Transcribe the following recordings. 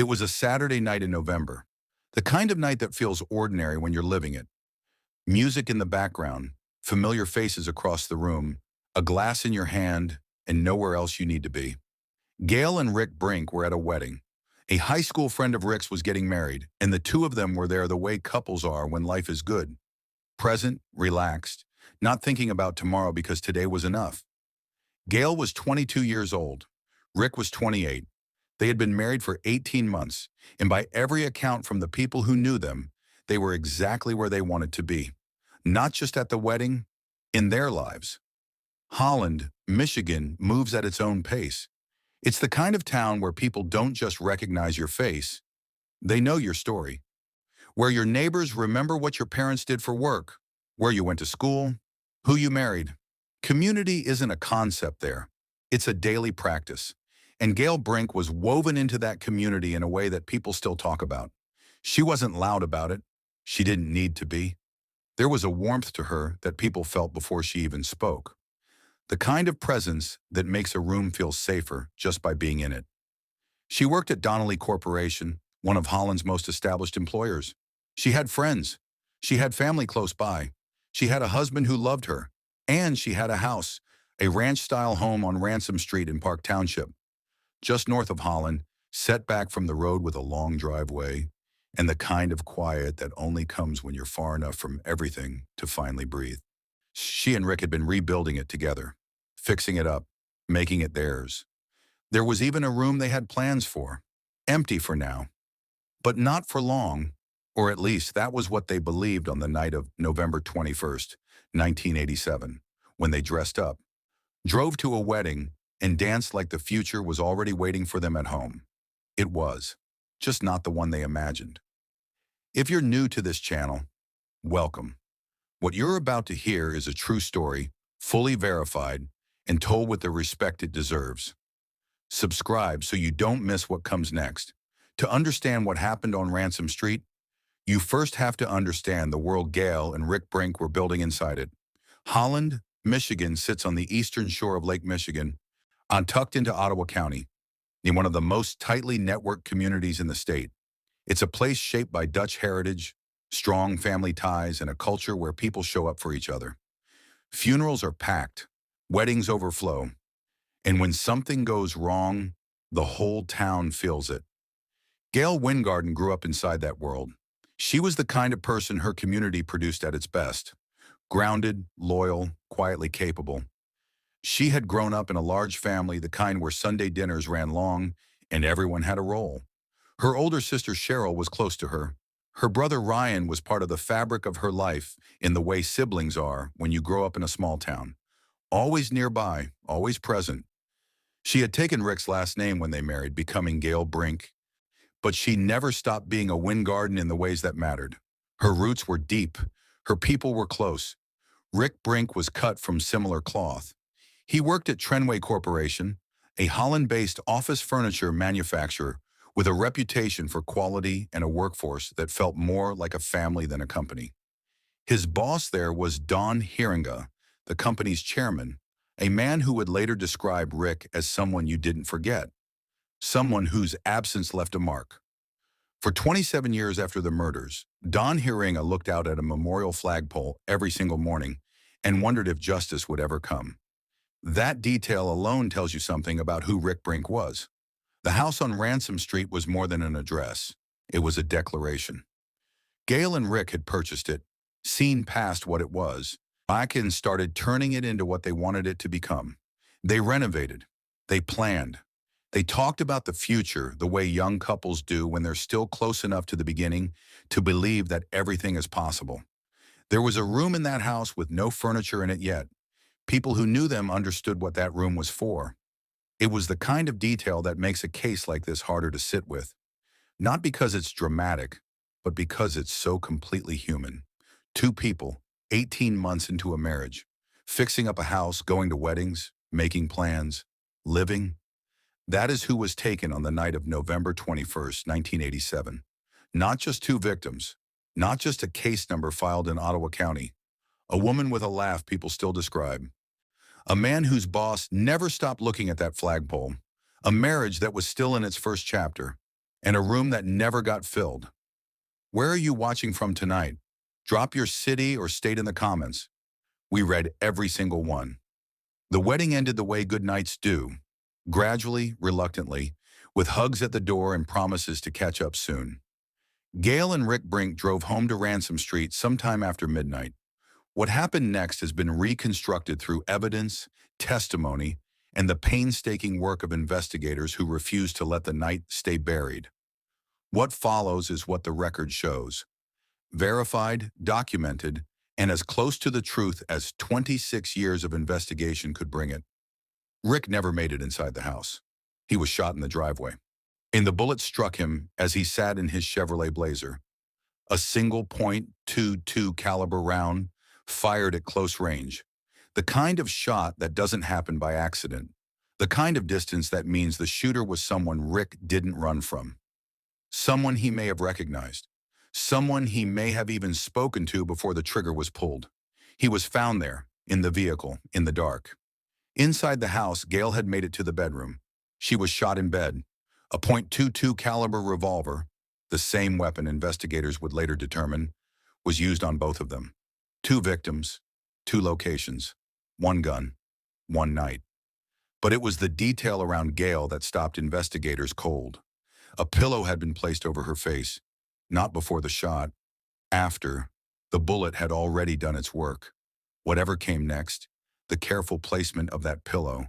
It was a Saturday night in November, the kind of night that feels ordinary when you're living it. Music in the background, familiar faces across the room, a glass in your hand, and nowhere else you need to be. Gail and Rick Brink were at a wedding. A high school friend of Rick's was getting married, and the two of them were there the way couples are when life is good. Present, relaxed, not thinking about tomorrow because today was enough. Gail was 22 years old. Rick was 28. They had been married for 18 months, and by every account from the people who knew them, they were exactly where they wanted to be. Not just at the wedding, in their lives. Holland, Michigan, moves at its own pace. It's the kind of town where people don't just recognize your face, they know your story. Where your neighbors remember what your parents did for work, where you went to school, who you married. Community isn't a concept there. It's a daily practice. And Gail Brink was woven into that community in a way that people still talk about. She wasn't loud about it. She didn't need to be. There was a warmth to her that people felt before she even spoke. The kind of presence that makes a room feel safer just by being in it. She worked at Donnelly Corporation, one of Holland's most established employers. She had friends. She had family close by. She had a husband who loved her. And she had a house, a ranch-style home on Ransom Street in Park Township, just north of Holland, set back from the road with a long driveway, and the kind of quiet that only comes when you're far enough from everything to finally breathe. She and Rick had been rebuilding it together, fixing it up, making it theirs. There was even a room they had plans for, empty for now, but not for long, or at least that was what they believed on the night of November 21st, 1987, when they dressed up, drove to a wedding, and danced like the future was already waiting for them at home. It was, just not the one they imagined. If you're new to this channel, welcome. What you're about to hear is a true story, fully verified, and told with the respect it deserves. Subscribe so you don't miss what comes next. To understand what happened on Ransom Street, you first have to understand the world Gail and Rick Brink were building inside it. Holland, Michigan sits on the eastern shore of Lake Michigan, tucked into Ottawa County, in one of the most tightly networked communities in the state. It's a place shaped by Dutch heritage, strong family ties, and a culture where people show up for each other. Funerals are packed, weddings overflow, and when something goes wrong, the whole town feels it. Gail Wingarden grew up inside that world. She was the kind of person her community produced at its best. Grounded, loyal, quietly capable. She had grown up in a large family, the kind where Sunday dinners ran long and everyone had a role. Her older sister Cheryl was close to her. Her brother Ryan was part of the fabric of her life in the way siblings are when you grow up in a small town. Always nearby, always present. She had taken Rick's last name when they married, becoming Gail Brink. But she never stopped being a Wingarden in the ways that mattered. Her roots were deep. Her people were close. Rick Brink was cut from similar cloth. He worked at Trenway Corporation, a Holland-based office furniture manufacturer with a reputation for quality and a workforce that felt more like a family than a company. His boss there was Don Hieringa, the company's chairman, a man who would later describe Rick as someone you didn't forget, someone whose absence left a mark. For 27 years after the murders, Don Hieringa looked out at a memorial flagpole every single morning and wondered if justice would ever come. That detail alone tells you something about who Rick Brink was. The house on Ransom Street was more than an address. It was a declaration. Gail and Rick had purchased it, seen past what it was, back and started turning it into what they wanted it to become. They renovated. They planned. They talked about the future the way young couples do when they're still close enough to the beginning to believe that everything is possible. There was a room in that house with no furniture in it yet. People who knew them understood what that room was for. It was the kind of detail that makes a case like this harder to sit with. Not because it's dramatic, but because it's so completely human. Two people, 18 months into a marriage, fixing up a house, going to weddings, making plans, living. That is who was taken on the night of November 21st, 1987. Not just two victims, not just a case number filed in Ottawa County. A woman with a laugh people still describe. A man whose boss never stopped looking at that flagpole. A marriage that was still in its first chapter. and a room that never got filled. Where are you watching from tonight? Drop your city or state in the comments. We read every single one. The wedding ended the way good nights do, gradually, reluctantly, with hugs at the door and promises to catch up soon. Gail and Rick Brink drove home to Ransom Street sometime after midnight. What happened next has been reconstructed through evidence, testimony, and the painstaking work of investigators who refused to let the night stay buried. What follows is what the record shows. Verified, documented, and as close to the truth as 26 years of investigation could bring it. Rick never made it inside the house. He was shot in the driveway, and the bullet struck him as he sat in his Chevrolet Blazer. A single .22 caliber round fired at close range. The kind of shot that doesn't happen by accident. The kind of distance that means the shooter was someone Rick didn't run from. Someone he may have recognized. Someone he may have even spoken to before the trigger was pulled. He was found there, in the vehicle, in the dark. Inside the house, Gail had made it to the bedroom. She was shot in bed. A .22 caliber revolver, the same weapon investigators would later determine, was used on both of them. 2 victims, 2 locations, 1 gun, 1 night. But it was the detail around Gail that stopped investigators cold. A pillow had been placed over her face, not before the shot, after. The bullet had already done its work. Whatever came next, the careful placement of that pillow,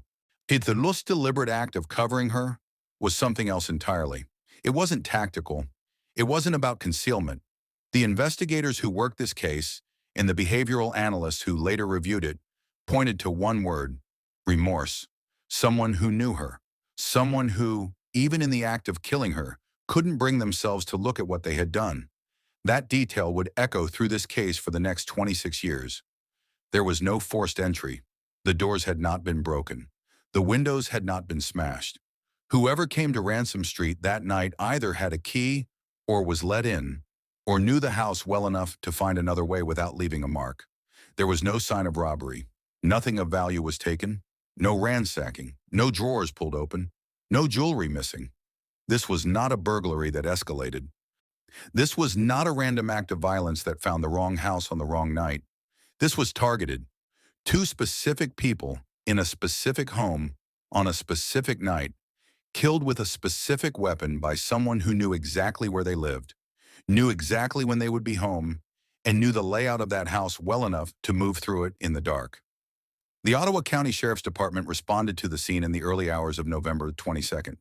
the most deliberate act of covering her, was something else entirely. It wasn't tactical. It wasn't about concealment. The investigators who worked this case and the behavioral analysts who later reviewed it pointed to one word: remorse. Someone who knew her. Someone who, even in the act of killing her, couldn't bring themselves to look at what they had done. That detail would echo through this case for the next 26 years. There was no forced entry. The doors had not been broken. The windows had not been smashed. Whoever came to Ransom Street that night either had a key or was let in, or knew the house well enough to find another way without leaving a mark. There was no sign of robbery. Nothing of value was taken. No ransacking. No drawers pulled open. No jewelry missing. This was not a burglary that escalated. This was not a random act of violence that found the wrong house on the wrong night. This was targeted. 2 specific people in a specific home on a specific night, killed with a specific weapon by someone who knew exactly where they lived, knew exactly when they would be home, and knew the layout of that house well enough to move through it in the dark. The Ottawa County Sheriff's Department responded to the scene in the early hours of November 22nd.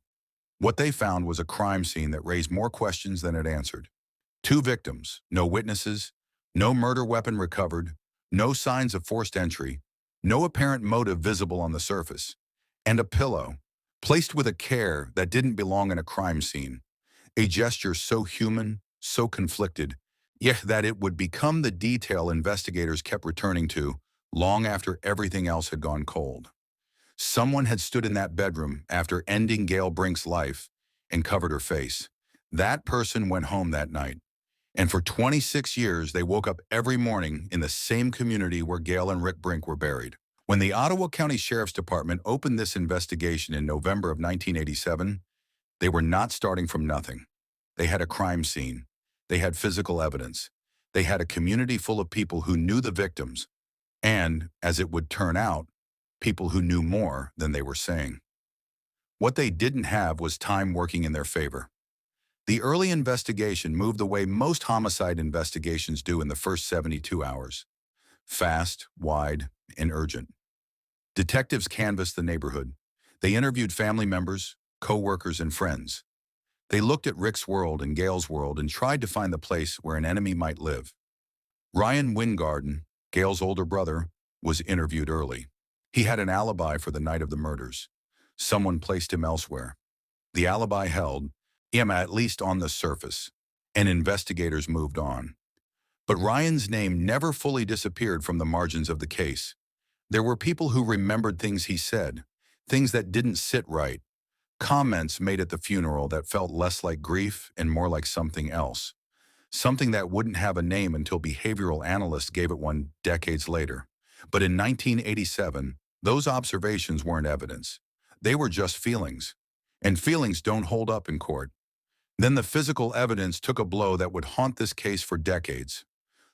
What they found was a crime scene that raised more questions than it answered. 2 victims, no witnesses, no murder weapon recovered, no signs of forced entry, no apparent motive visible on the surface, and a pillow, placed with a care that didn't belong in a crime scene. A gesture so human, so conflicted, yet that it would become the detail investigators kept returning to long after everything else had gone cold. Someone had stood in that bedroom after ending Gail Brink's life and covered her face. That person went home that night. And for 26 years, they woke up every morning in the same community where Gail and Rick Brink were buried. When the Ottawa County Sheriff's Department opened this investigation in November of 1987, they were not starting from nothing. They had a crime scene. They had physical evidence. They had a community full of people who knew the victims, and, as it would turn out, people who knew more than they were saying. What they didn't have was time working in their favor. The early investigation moved the way most homicide investigations do in the first 72 hours. Fast, wide, and urgent. Detectives canvassed the neighborhood. They interviewed family members, co-workers, and friends. They looked at Rick's world and Gail's world and tried to find the place where an enemy might live. Ryan Wingarden, Gail's older brother, was interviewed early. He had an alibi for the night of the murders. Someone placed him elsewhere. The alibi held, at least on the surface, and investigators moved on. But Ryan's name never fully disappeared from the margins of the case. There were people who remembered things he said, things that didn't sit right, comments made at the funeral that felt less like grief and more like something else, something that wouldn't have a name until behavioral analysts gave it one decades later. But in 1987, those observations weren't evidence. They were just feelings, and feelings don't hold up in court. Then the physical evidence took a blow that would haunt this case for decades.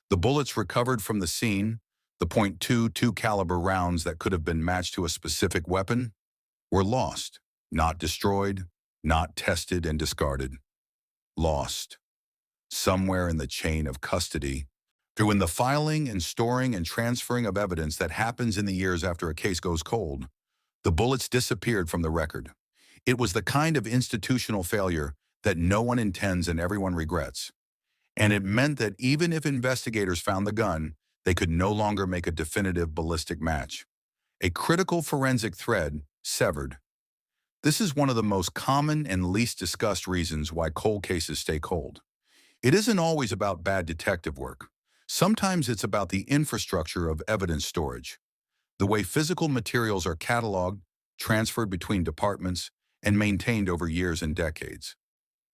The bullets recovered from the scene, the .22 caliber rounds that could have been matched to a specific weapon, were lost, not destroyed, not tested and discarded. Lost. Somewhere in the chain of custody, through in the filing and storing and transferring of evidence that happens in the years after a case goes cold, the bullets disappeared from the record. It was the kind of institutional failure that no one intends and everyone regrets. And it meant that even if investigators found the gun, they could no longer make a definitive ballistic match. A critical forensic thread severed. This is one of the most common and least discussed reasons why cold cases stay cold. It isn't always about bad detective work. Sometimes it's about the infrastructure of evidence storage, the way physical materials are cataloged, transferred between departments, and maintained over years and decades.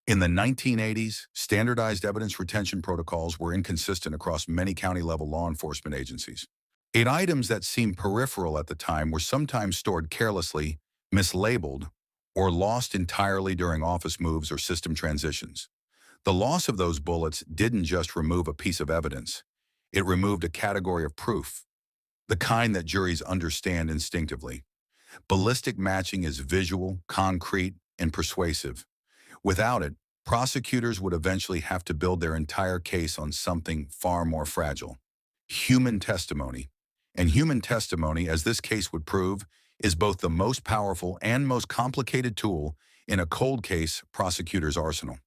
In the 1980s, standardized evidence retention protocols were inconsistent across many county-level law enforcement agencies. 8 items that seemed peripheral at the time were sometimes stored carelessly, mislabeled, or lost entirely during office moves or system transitions. The loss of those bullets didn't just remove a piece of evidence. It removed a category of proof, the kind that juries understand instinctively. Ballistic matching is visual, concrete, and persuasive. Without it, prosecutors would eventually have to build their entire case on something far more fragile: human testimony. And human testimony, as this case would prove, is both the most powerful and most complicated tool in a cold case prosecutor's arsenal.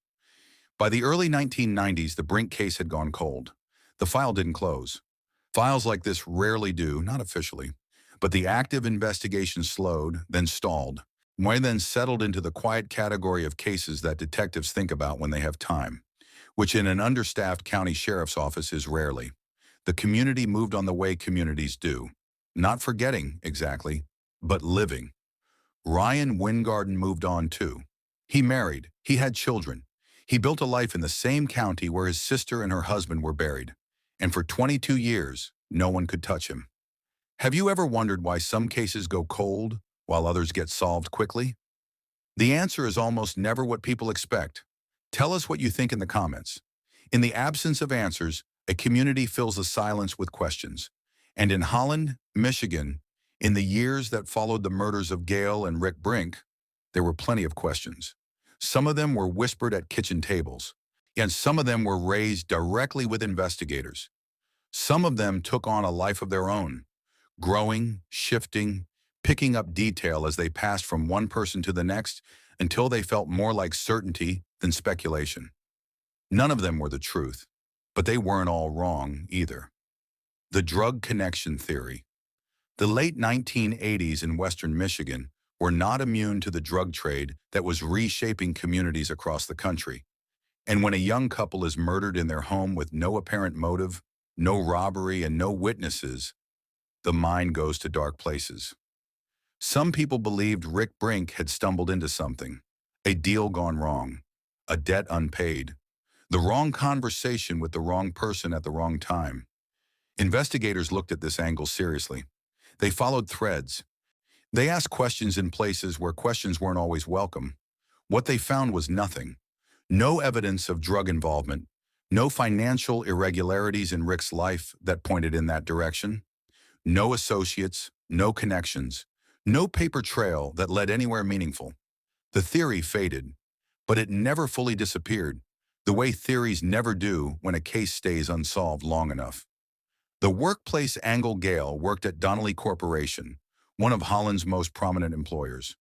By the early 1990s, the Brink case had gone cold. The file didn't close. Files like this rarely do, not officially. But the active investigation slowed, then stalled, then settled into the quiet category of cases that detectives think about when they have time, which in an understaffed county sheriff's office is rarely. The community moved on the way communities do. Not forgetting, exactly, but living. Ryan Wingarden moved on too. He married, he had children. He built a life in the same county where his sister and her husband were buried. And for 22 years, no one could touch him. Have you ever wondered why some cases go cold while others get solved quickly? The answer is almost never what people expect. Tell us what you think in the comments. In the absence of answers, a community fills the silence with questions. And in Holland, Michigan, in the years that followed the murders of Gail and Rick Brink, there were plenty of questions. Some of them were whispered at kitchen tables, and some of them were raised directly with investigators. Some of them took on a life of their own, growing, shifting, picking up detail as they passed from one person to the next until they felt more like certainty than speculation. None of them were the truth, but they weren't all wrong either. The drug connection theory. The late 1980s in Western Michigan were not immune to the drug trade that was reshaping communities across the country. And when a young couple is murdered in their home with no apparent motive, no robbery, and no witnesses, the mind goes to dark places. Some people believed Rick Brink had stumbled into something: a deal gone wrong, a debt unpaid, the wrong conversation with the wrong person at the wrong time. Investigators looked at this angle seriously. They followed threads. They asked questions in places where questions weren't always welcome. What they found was nothing. No evidence of drug involvement, no financial irregularities in Rick's life that pointed in that direction, no associates, no connections, no paper trail that led anywhere meaningful. The theory faded, but it never fully disappeared, the way theories never do when a case stays unsolved long enough. The workplace angle. Gail worked at Donnelly Corporation, one of Holland's most prominent employers.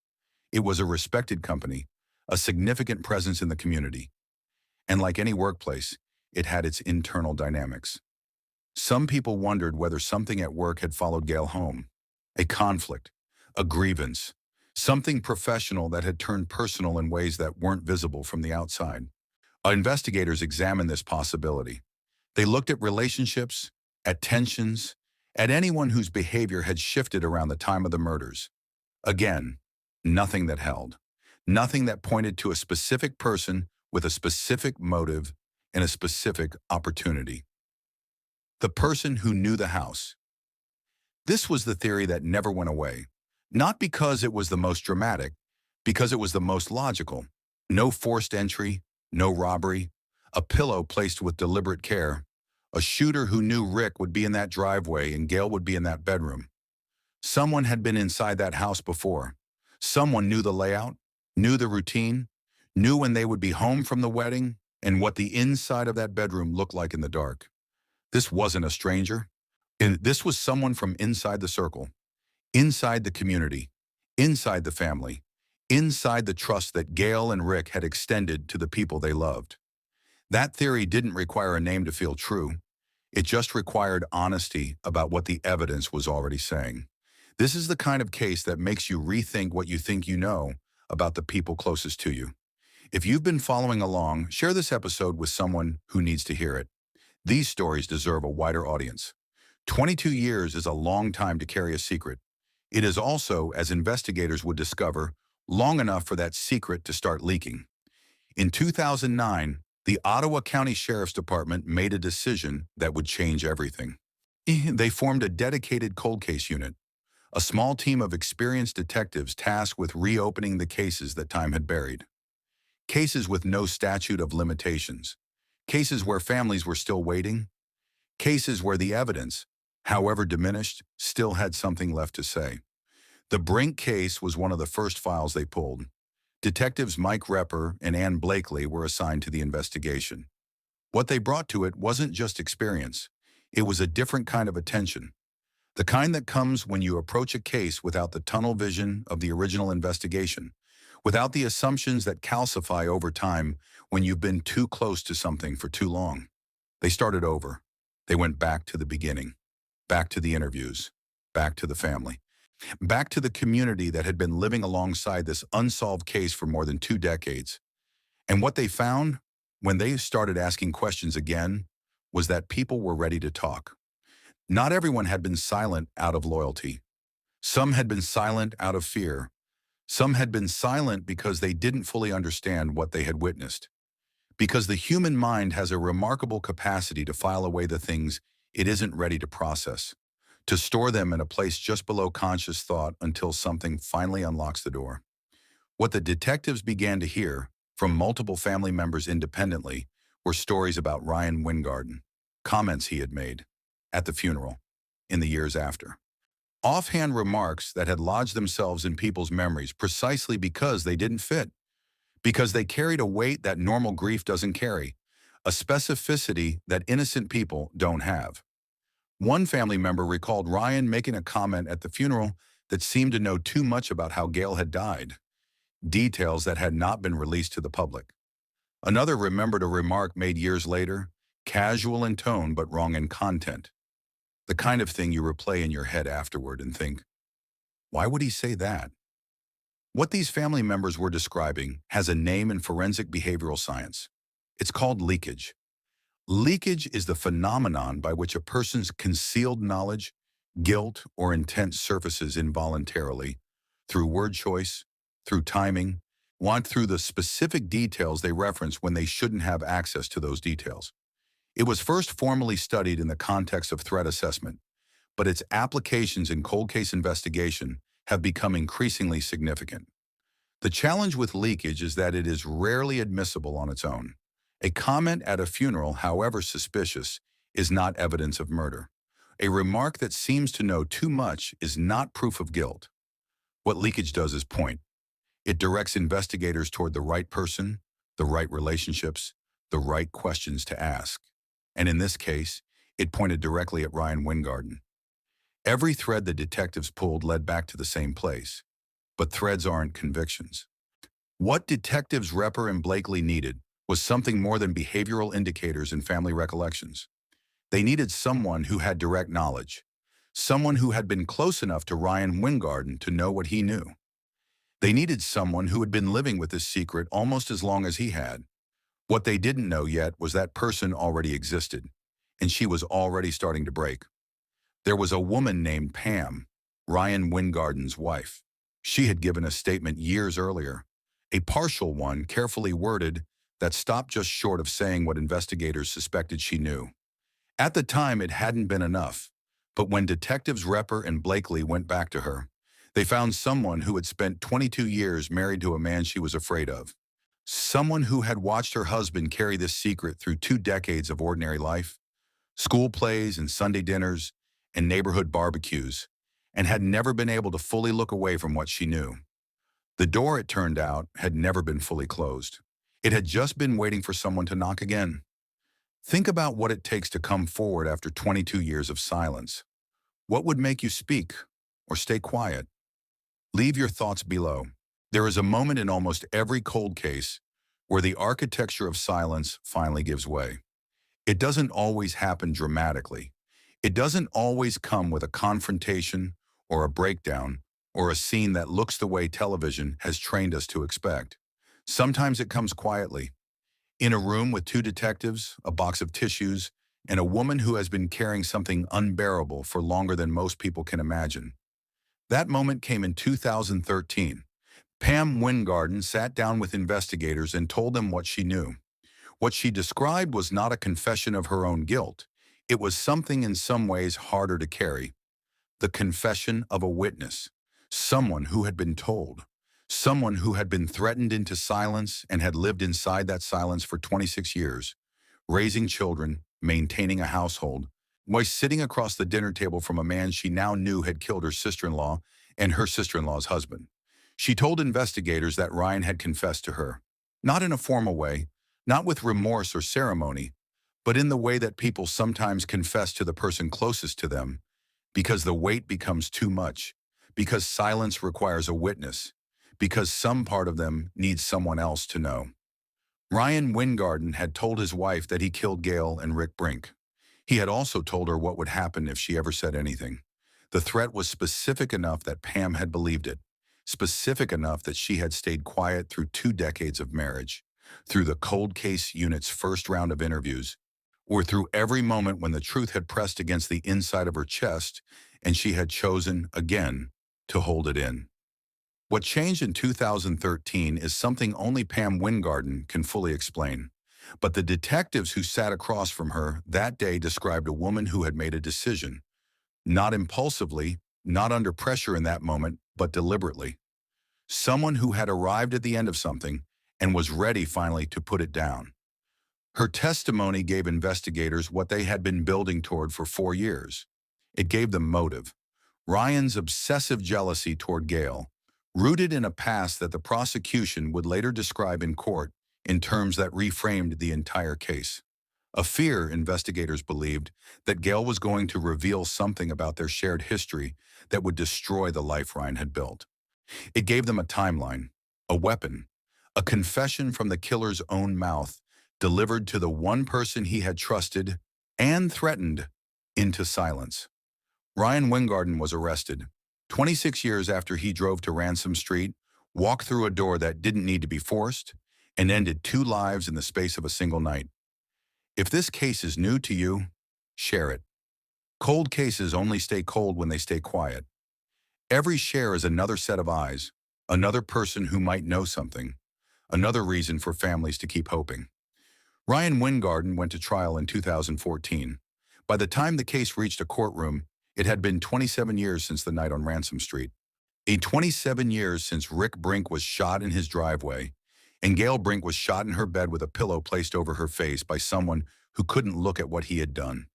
It was a respected company, a significant presence in the community. And like any workplace, it had its internal dynamics. Some people wondered whether something at work had followed Gail home. A conflict, a grievance, something professional that had turned personal in ways that weren't visible from the outside. Investigators examined this possibility. They looked at relationships, at tensions, at anyone whose behavior had shifted around the time of the murders. Again, nothing that held. Nothing that pointed to a specific person with a specific motive and a specific opportunity. The person who knew the house. This was the theory that never went away. Not because it was the most dramatic, because it was the most logical. No forced entry, no robbery, a pillow placed with deliberate care, a shooter who knew Rick would be in that driveway and Gail would be in that bedroom. Someone had been inside that house before. Someone knew the layout, knew the routine, knew when they would be home from the wedding, and what the inside of that bedroom looked like in the dark. This wasn't a stranger. This was someone from inside the circle, inside the community, inside the family, inside the trust that Gail and Rick had extended to the people they loved. That theory didn't require a name to feel true. It just required honesty about what the evidence was already saying. This is the kind of case that makes you rethink what you think you know about the people closest to you. If you've been following along, share this episode with someone who needs to hear it. These stories deserve a wider audience. 22 years is a long time to carry a secret. It is also, as investigators would discover, long enough for that secret to start leaking. In 2009, the Ottawa County Sheriff's Department made a decision that would change everything. They formed a dedicated cold case unit, a small team of experienced detectives tasked with reopening the cases that time had buried. Cases with no statute of limitations. Cases where families were still waiting. Cases where the evidence, however diminished, still had something left to say. The Brink case was one of the first files they pulled. Detectives Mike Repper and Ann Blakely were assigned to the investigation. What they brought to it wasn't just experience. It was a different kind of attention. The kind that comes when you approach a case without the tunnel vision of the original investigation, without the assumptions that calcify over time when you've been too close to something for too long. They started over. They went back to the beginning, back to the interviews, back to the family, back to the community that had been living alongside this unsolved case for more than 2 decades. And what they found, when they started asking questions again, was that people were ready to talk. Not everyone had been silent out of loyalty. Some had been silent out of fear. Some had been silent because they didn't fully understand what they had witnessed. Because the human mind has a remarkable capacity to file away the things it isn't ready to process, to store them in a place just below conscious thought until something finally unlocks the door. What the detectives began to hear from multiple family members independently were stories about Ryan Wingarden, comments he had made at the funeral, in the years after. Offhand remarks that had lodged themselves in people's memories precisely because they didn't fit, because they carried a weight that normal grief doesn't carry, a specificity that innocent people don't have. One family member recalled Ryan making a comment at the funeral that seemed to know too much about how Gail had died, details that had not been released to the public. Another remembered a remark made years later, casual in tone but wrong in content. The kind of thing you replay in your head afterward and think, why would he say that? What these family members were describing has a name in forensic behavioral science. It's called leakage. Leakage is the phenomenon by which a person's concealed knowledge, guilt, or intent surfaces involuntarily through word choice, through timing, through the specific details they reference when they shouldn't have access to those details. It was first formally studied in the context of threat assessment, but its applications in cold case investigation have become increasingly significant. The challenge with leakage is that it is rarely admissible on its own. A comment at a funeral, however suspicious, is not evidence of murder. A remark that seems to know too much is not proof of guilt. What leakage does is point. It directs investigators toward the right person, the right relationships, the right questions to ask. And in this case, it pointed directly at Ryan Wingarden. Every thread the detectives pulled led back to the same place. But threads aren't convictions. What detectives Repper and Blakely needed was something more than behavioral indicators and family recollections. They needed someone who had direct knowledge, someone who had been close enough to Ryan Wingarden to know what he knew. They needed someone who had been living with this secret almost as long as he had. What they didn't know yet was that person already existed, and she was already starting to break. There was a woman named Pam, Ryan Wingarden's wife. She had given a statement years earlier, a partial one, carefully worded, that stopped just short of saying what investigators suspected she knew. At the time, it hadn't been enough, but when detectives Repper and Blakely went back to her, they found someone who had spent 22 years married to a man she was afraid of, Someone who had watched her husband carry this secret through 2 decades of ordinary life, school plays and Sunday dinners and neighborhood barbecues, and had never been able to fully look away from what she knew. The door, it turned out, had never been fully closed. It had just been waiting for someone to knock again. Think about what it takes to come forward after 22 years of silence. What would make you speak or stay quiet? Leave your thoughts below. There is a moment in almost every cold case where the architecture of silence finally gives way. It doesn't always happen dramatically. It doesn't always come with a confrontation or a breakdown or a scene that looks the way television has trained us to expect. Sometimes it comes quietly. In a room with two detectives, a box of tissues, and a woman who has been carrying something unbearable for longer than most people can imagine. That moment came in 2013. Pam Wingarden sat down with investigators and told them what she knew. What she described was not a confession of her own guilt. It was something in some ways harder to carry. The confession of a witness, someone who had been told, someone who had been threatened into silence and had lived inside that silence for 26 years, raising children, maintaining a household, while sitting across the dinner table from a man she now knew had killed her sister-in-law and her sister-in-law's husband. She told investigators that Ryan had confessed to her, not in a formal way, not with remorse or ceremony, but in the way that people sometimes confess to the person closest to them, because the weight becomes too much, because silence requires a witness, because some part of them needs someone else to know. Ryan Wingarden had told his wife that he killed Gail and Rick Brink. He had also told her what would happen if she ever said anything. The threat was specific enough that Pam had believed it, specific enough that she had stayed quiet through 2 decades of marriage, through the cold case unit's first round of interviews, or through every moment when the truth had pressed against the inside of her chest and she had chosen, again, to hold it in. What changed in 2013 is something only Pam Wingarden can fully explain. But the detectives who sat across from her that day described a woman who had made a decision, not impulsively, not under pressure in that moment, but deliberately. Someone who had arrived at the end of something and was ready finally to put it down. Her testimony gave investigators what they had been building toward for 4 years. It gave them motive. Ryan's obsessive jealousy toward Gail, rooted in a past that the prosecution would later describe in court in terms that reframed the entire case. A fear, investigators believed, that Gail was going to reveal something about their shared history that would destroy the life Ryan had built. It gave them a timeline, a weapon, a confession from the killer's own mouth, delivered to the one person he had trusted and threatened into silence. Ryan Wingarden was arrested, 26 years after he drove to Ransom Street, walked through a door that didn't need to be forced, and ended 2 lives in the space of a single night. If this case is new to you, share it. Cold cases only stay cold when they stay quiet. Every share is another set of eyes, another person who might know something, another reason for families to keep hoping. Ryan Wingarden went to trial in 2014. By the time the case reached a courtroom, it had been 27 years since the night on Ransom Street. 27 years since Rick Brink was shot in his driveway, and Gail Brink was shot in her bed with a pillow placed over her face by someone who couldn't look at what he had done.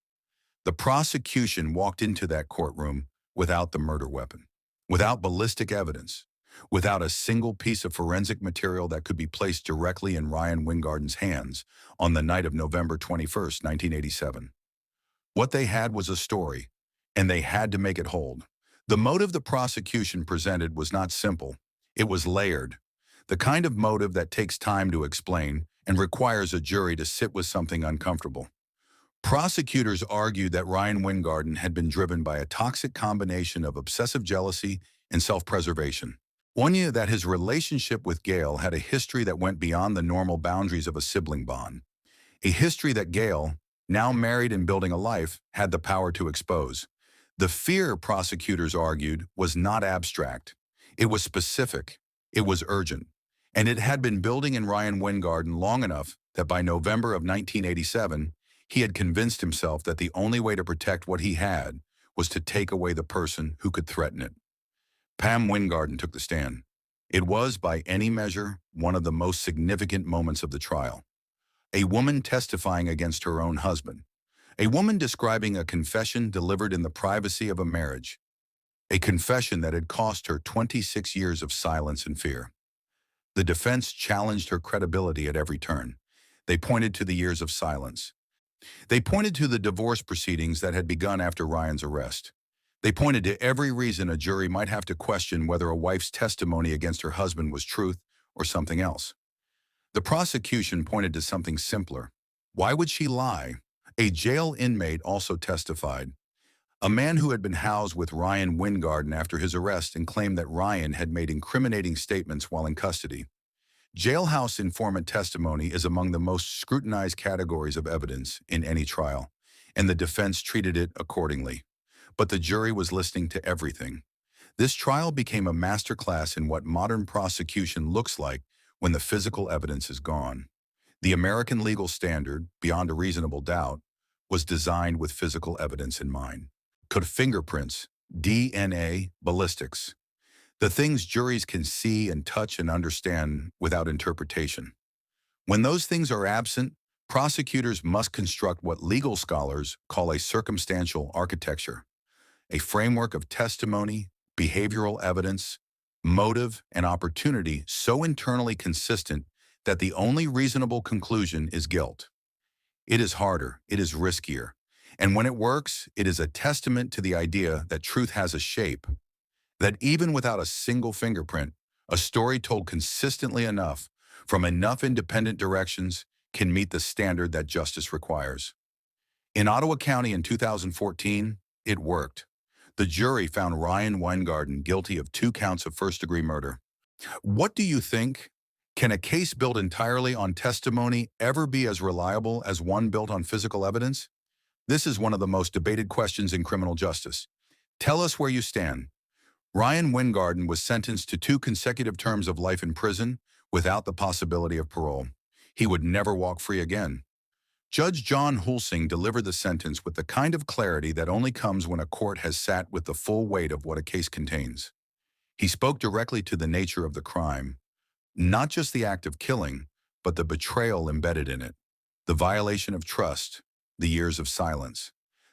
The prosecution walked into that courtroom without the murder weapon, without ballistic evidence, without a single piece of forensic material that could be placed directly in Ryan Wingarden's hands on the night of November 21st, 1987. What they had was a story, and they had to make it hold. The motive the prosecution presented was not simple. It was layered. The kind of motive that takes time to explain and requires a jury to sit with something uncomfortable. Prosecutors argued that Ryan Wingarden had been driven by a toxic combination of obsessive jealousy and self-preservation. One knew that his relationship with Gail had a history that went beyond the normal boundaries of a sibling bond. A history that Gail, now married and building a life, had the power to expose. The fear, prosecutors argued, was not abstract. It was specific. It was urgent. And it had been building in Ryan Wingarden long enough that by November of 1987, he had convinced himself that the only way to protect what he had was to take away the person who could threaten it. Pam Wingarden took the stand. It was, by any measure, one of the most significant moments of the trial. A woman testifying against her own husband. A woman describing a confession delivered in the privacy of a marriage. A confession that had cost her 26 years of silence and fear. The defense challenged her credibility at every turn. They pointed to the years of silence. They pointed to the divorce proceedings that had begun after Ryan's arrest. They pointed to every reason a jury might have to question whether a wife's testimony against her husband was truth or something else. The prosecution pointed to something simpler. Why would she lie? A jail inmate also testified. A man who had been housed with Ryan Weingarten after his arrest and claimed that Ryan had made incriminating statements while in custody. Jailhouse informant testimony is among the most scrutinized categories of evidence in any trial, and the defense treated it accordingly. But the jury was listening to everything. This trial became a masterclass in what modern prosecution looks like when the physical evidence is gone. The American legal standard, beyond a reasonable doubt, was designed with physical evidence in mind. Could fingerprints, DNA, ballistics, the things juries can see and touch and understand without interpretation. When those things are absent, prosecutors must construct what legal scholars call a circumstantial architecture, a framework of testimony, behavioral evidence, motive, and opportunity so internally consistent that the only reasonable conclusion is guilt. It is harder, it is riskier, and when it works, it is a testament to the idea that truth has a shape, that even without a single fingerprint, a story told consistently enough from enough independent directions can meet the standard that justice requires. In Ottawa County in 2014, it worked. The jury found Ryan Weingarten guilty of 2 counts of first-degree murder. What do you think? Can a case built entirely on testimony ever be as reliable as one built on physical evidence? This is one of the most debated questions in criminal justice. Tell us where you stand. Ryan Weingarten was sentenced to 2 consecutive terms of life in prison without the possibility of parole. He would never walk free again. Judge John Hulsing delivered the sentence with the kind of clarity that only comes when a court has sat with the full weight of what a case contains. He spoke directly to the nature of the crime, not just the act of killing, but the betrayal embedded in it, the violation of trust, the years of silence,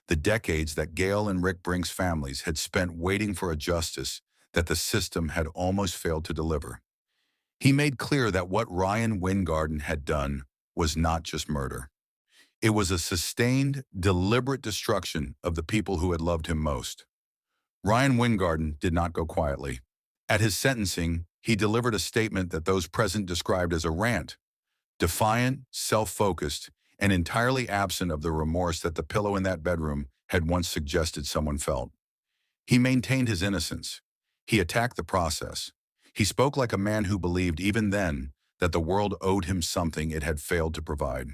the decades that Gail and Rick Brink's families had spent waiting for a justice that the system had almost failed to deliver. He made clear that what Ryan Weingarten had done was not just murder. It was a sustained, deliberate destruction of the people who had loved him most. Ryan Weingarten did not go quietly. At his sentencing, he delivered a statement that those present described as a rant, defiant, self-focused, and entirely absent of the remorse that the pillow in that bedroom had once suggested someone felt. He maintained his innocence. He attacked the process. He spoke like a man who believed even then that the world owed him something it had failed to provide.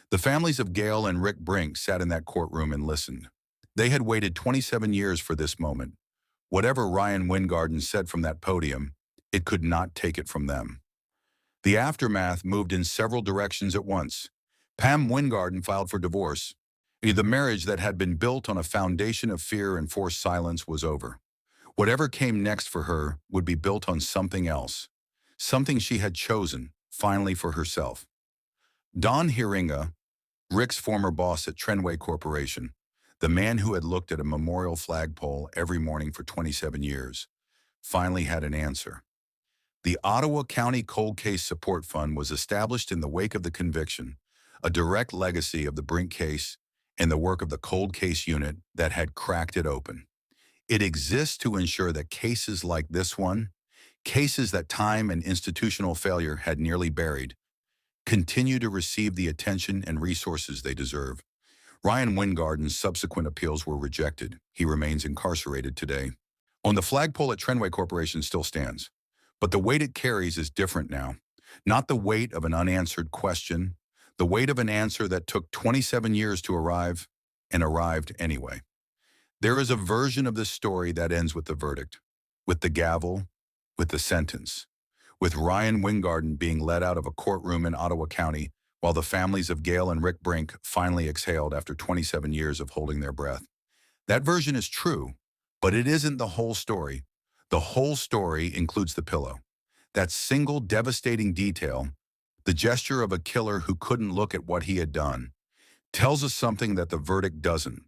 The families of Gail and Rick Brink sat in that courtroom and listened. They had waited 27 years for this moment. Whatever Ryan Weingarten said from that podium, it could not take it from them. The aftermath moved in several directions at once. Pam Weingarten filed for divorce. The marriage that had been built on a foundation of fear and forced silence was over. Whatever came next for her would be built on something else, something she had chosen, finally for herself. Don Hiringa, Rick's former boss at Trenway Corporation, the man who had looked at a memorial flagpole every morning for 27 years, finally had an answer. The Ottawa County Cold Case Support Fund was established in the wake of the conviction, a direct legacy of the Brink case and the work of the Cold Case Unit that had cracked it open. It exists to ensure that cases like this one, cases that time and institutional failure had nearly buried, continue to receive the attention and resources they deserve. Ryan Weingarten's subsequent appeals were rejected. He remains incarcerated today. On the flagpole at Trenway Corporation still stands, but the weight it carries is different now. Not the weight of an unanswered question, the weight of an answer that took 27 years to arrive and arrived anyway. There is a version of this story that ends with the verdict, with the gavel, with the sentence, with Ryan Weingarten being led out of a courtroom in Ottawa County while the families of Gail and Rick Brink finally exhaled after 27 years of holding their breath. That version is true, but it isn't the whole story. The whole story includes the pillow. That single devastating detail, the gesture of a killer who couldn't look at what he had done, tells us something that the verdict doesn't.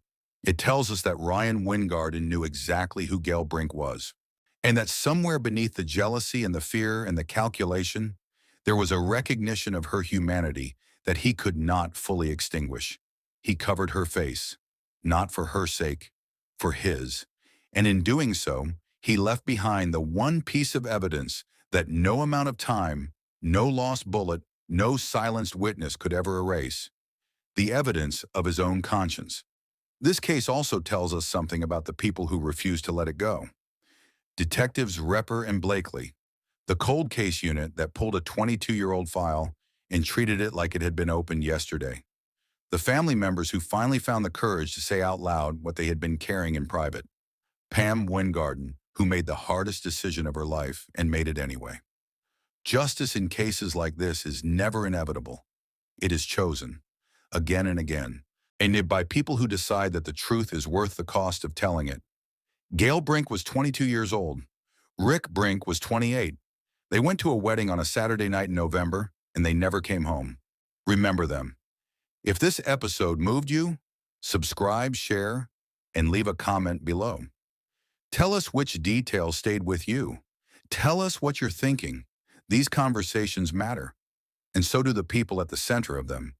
It tells us that Ryan Wyngarden knew exactly who Gail Brink was, and that somewhere beneath the jealousy and the fear and the calculation, there was a recognition of her humanity that he could not fully extinguish. He covered her face, not for her sake, for his, and in doing so, he left behind the one piece of evidence that no amount of time, no lost bullet, no silenced witness could ever erase: the evidence of his own conscience. This case also tells us something about the people who refuse to let it go. Detectives Repper and Blakely, the cold case unit that pulled a 22-year-old file and treated it like it had been opened yesterday. The family members who finally found the courage to say out loud what they had been carrying in private. Pam Wyngarden, who made the hardest decision of her life and made it anyway. Justice in cases like this is never inevitable. It is chosen, again and again, and by people who decide that the truth is worth the cost of telling it. Gail Brink was 22 years old. Rick Brink was 28. They went to a wedding on a Saturday night in November, and they never came home. Remember them. If this episode moved you, subscribe, share, and leave a comment below. Tell us which details stayed with you. Tell us what you're thinking. These conversations matter, and so do the people at the center of them.